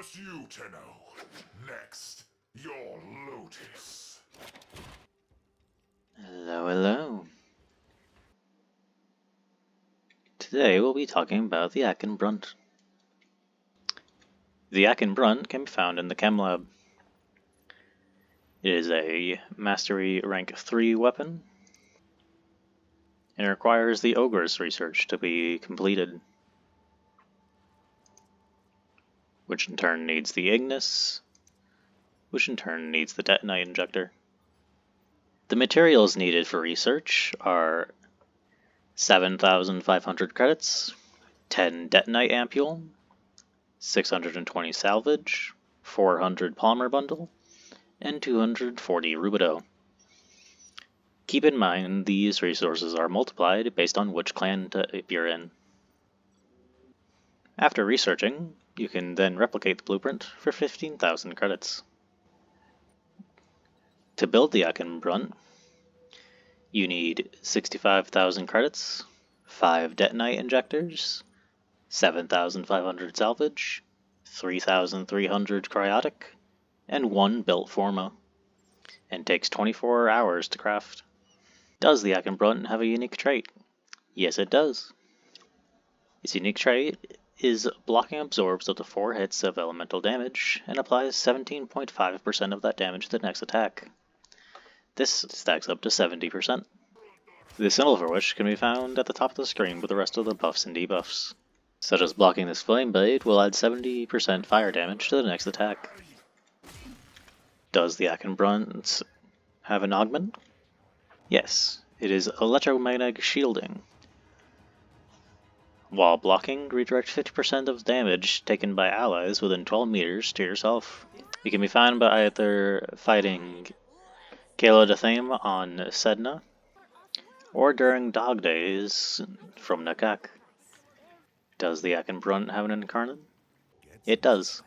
Just you, Tenno. Next, your Lotus. Hello, hello. Today we'll be talking about the Ack Brunt. The Ack Brunt can be found in the Chem Lab. It is a Mastery Rank 3 weapon, and it requires the Ogre's research to be completed, which in turn needs the Ignis, which in turn needs the Detonite Injector. The materials needed for research are 7,500 credits, 10 Detonite Ampule, 620 Salvage, 400 Polymer Bundle, and 240 Rubido. Keep in mind these resources are multiplied based on which clan type you're in. After researching, you can then replicate the blueprint for 15,000 credits. To build the Ack Brunt, you need 65,000 credits, 5 Detonite Injectors, 7,500 Salvage, 3,300 Cryotic, and 1 Built Forma, and takes 24 hours to craft. Does the Ack Brunt have a unique trait? Yes, it does. Its unique trait is blocking absorbs up to 4 hits of elemental damage and applies 17.5% of that damage to the next attack. This stacks up to 70%. The symbol for which can be found at the top of the screen with the rest of the buffs and debuffs, such as blocking this flame blade will add 70% fire damage to the next attack. Does the Ack Brunt have an augment? Yes, it is electromagnetic shielding. While blocking, redirect 50% of damage taken by allies within 12 meters to yourself. It can be found by either fighting Kayla Dathame on Sedna, or during Dog Days from Nakak. Does the Ack Brunt have an incarnate? It does.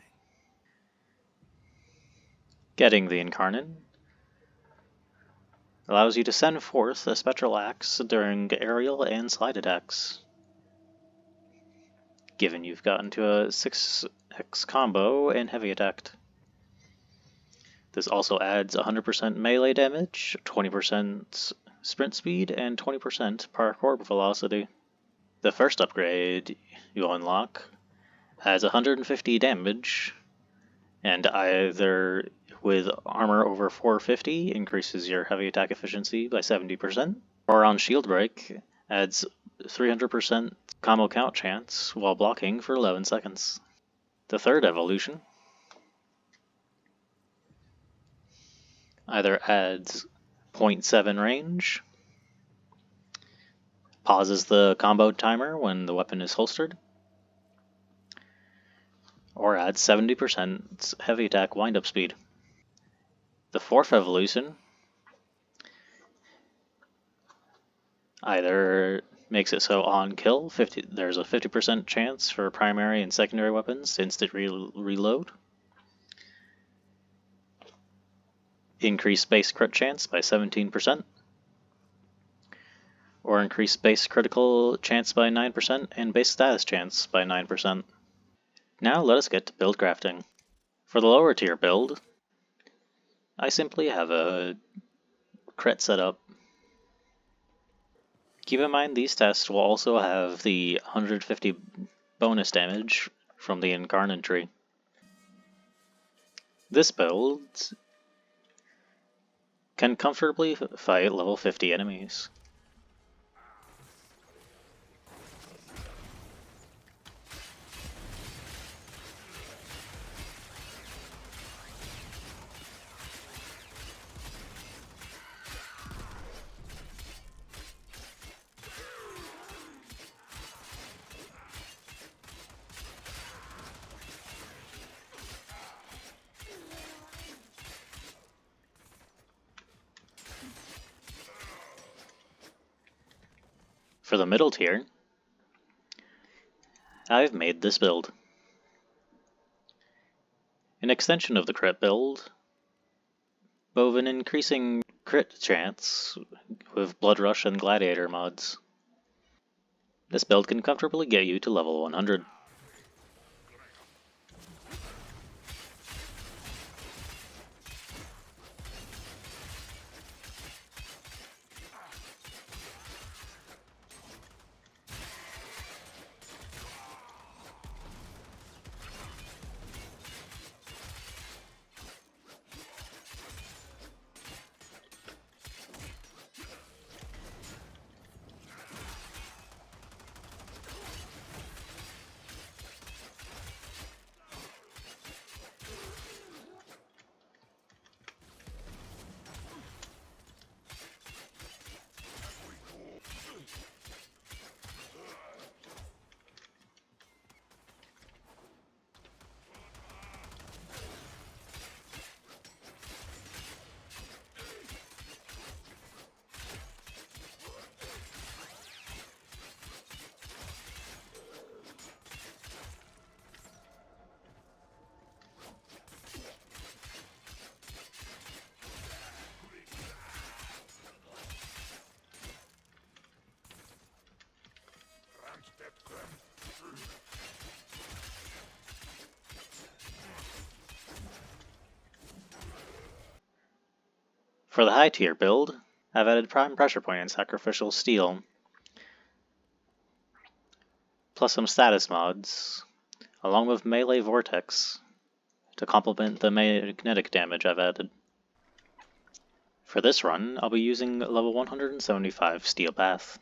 Getting the incarnate allows you to send forth a spectral axe during aerial and slide attacks. Given you've gotten to a 6x combo and heavy attacked. This also adds 100% melee damage, 20% sprint speed, and 20% parkour velocity. The first upgrade you unlock adds 150 damage, and either with armor over 450 increases your heavy attack efficiency by 70%, or on shield break adds 300% combo count chance while blocking for 11 seconds. The third evolution either adds 0.7 range, pauses the combo timer when the weapon is holstered, or adds 70% heavy attack windup speed. The fourth evolution either makes it so on kill, there's a 50% chance for primary and secondary weapons to instant reload, increase base crit chance by 17%, or increase base critical chance by 9% and base status chance by 9%. Now let us get to build crafting. For the lower tier build, I simply have a crit setup. Keep in mind these tests will also have the 150 bonus damage from the incarnate tree. This build can comfortably fight level 50 enemies. For the middle tier, I've made this build. An extension of the crit build, but with an increasing crit chance with Blood Rush and Gladiator mods. This build can comfortably get you to level 100. For the high tier build, I've added Prime Pressure Point and Sacrificial Steel, plus some status mods, along with Melee Vortex, to complement the magnetic damage I've added. For this run, I'll be using level 175 Steel Path.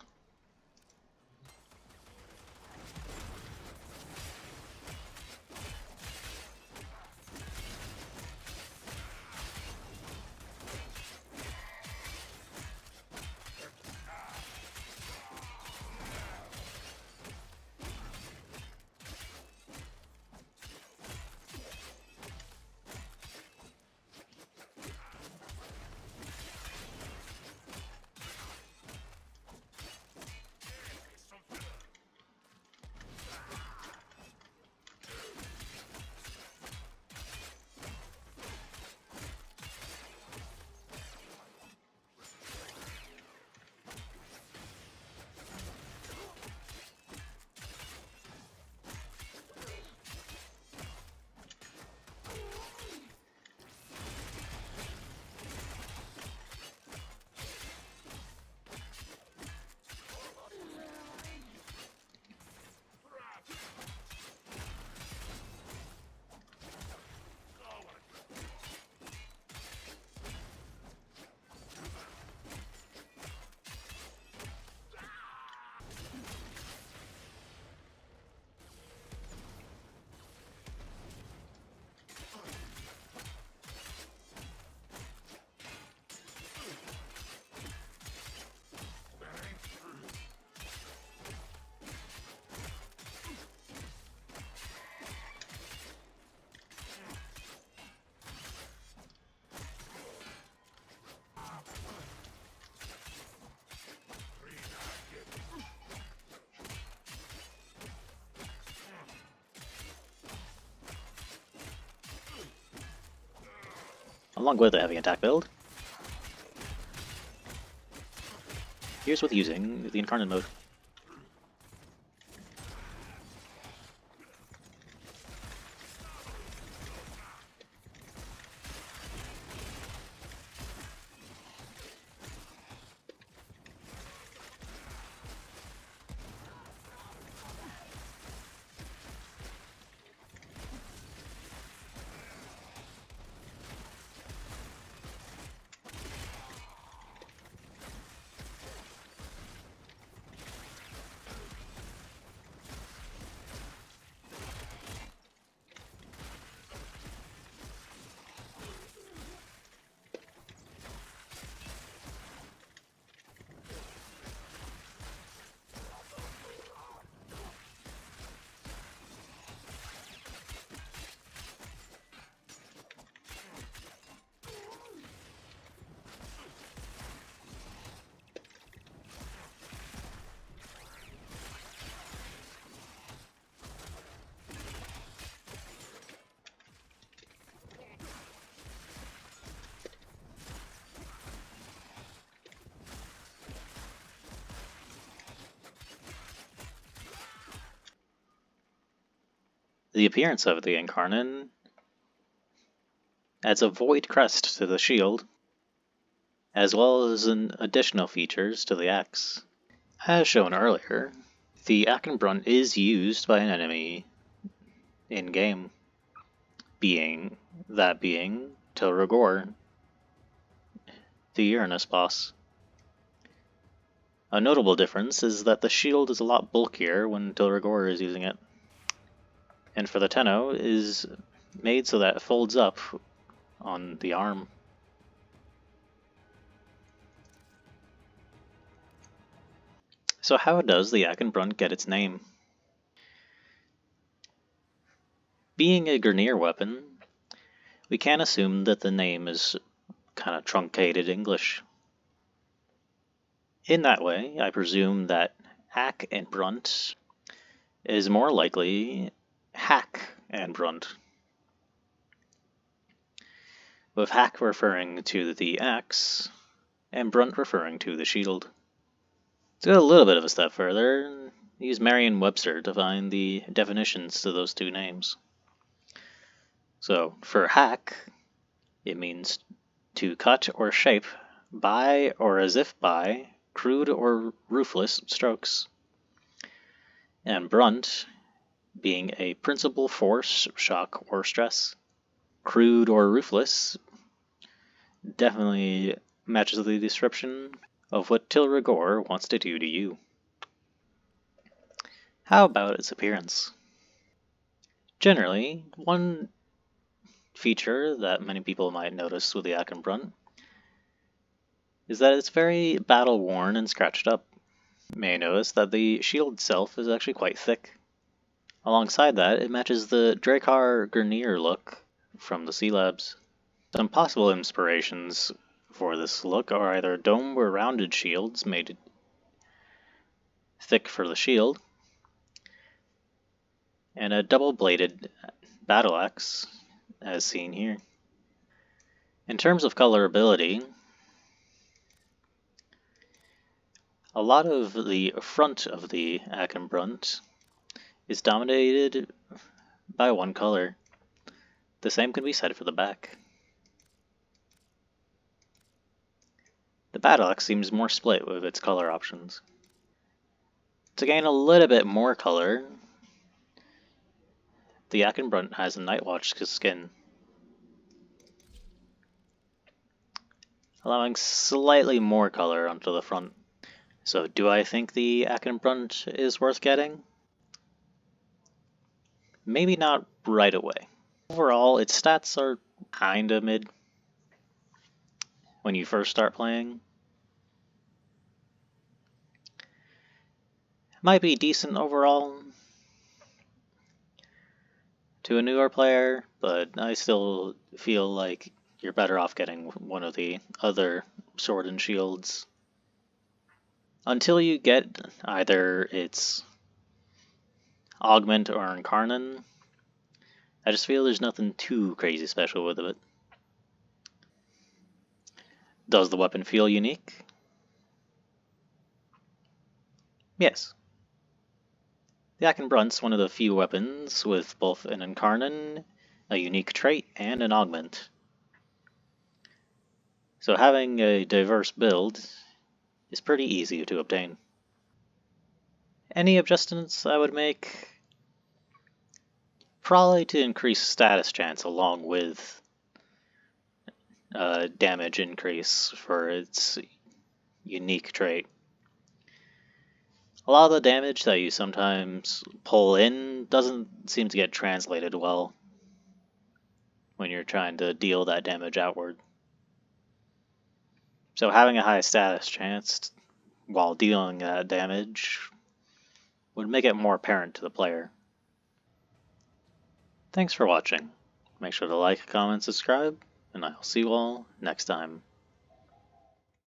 Along with a heavy attack build, here's with using the Incarnate mode. The appearance of the Incarnate adds a void crest to the shield, as well as additional features to the axe. As shown earlier, the Ack Brunt is used by an enemy in-game, being Tyl Regor, the Uranus boss. A notable difference is that the shield is a lot bulkier when Tyl Regor is using it, and for the Tenno is made so that it folds up on the arm. So how does the Ack Brunt get its name? Being a Grineer weapon, we can assume that the name is kind of truncated English. In that way, I presume that Ack and Brunt is more likely Hack and Brunt, with Hack referring to the axe and Brunt referring to the shield. To go a little bit of a step further, use Merriam-Webster to find the definitions to those two names. So, for Hack, it means to cut or shape by or as if by crude or roofless strokes. And Brunt being a principal force, shock, or stress. Crude or roofless definitely matches the description of what Tyl Regor wants to do to you. How about its appearance? Generally, one feature that many people might notice with the Ack Brunt is that it's very battle-worn and scratched up. You may notice that the shield itself is actually quite thick. Alongside that, it matches the Drakkar Grineer look from the Sea Labs. Some possible inspirations for this look are either domed or rounded shields made thick for the shield, and a double-bladed battle axe, as seen here. In terms of colorability, a lot of the front of the Ack Brunt is dominated by one color. The same can be said for the back. The battle axe seems more split with its color options. To gain a little bit more color, the Ack Brunt has a Nightwatch skin, allowing slightly more color onto the front. So do I think the Ack Brunt is worth getting? Maybe not right away. Overall, its stats are kinda mid when you first start playing. Might be decent overall to a newer player, but I still feel like you're better off getting one of the other sword and shields. Until you get either its augment or incarnate, I just feel there's nothing too crazy special with it. Does the weapon feel unique? Yes. The Ack Brunt's one of the few weapons with both an incarnate, a unique trait, and an augment. So having a diverse build is pretty easy to obtain. Any adjustments I would make? Probably to increase status chance along with damage increase for its unique trait. A lot of the damage that you sometimes pull in doesn't seem to get translated well when you're trying to deal that damage outward. So having a high status chance while dealing that damage would make it more apparent to the player. Thanks for watching. Make sure to like, comment, subscribe, and I'll see you all next time.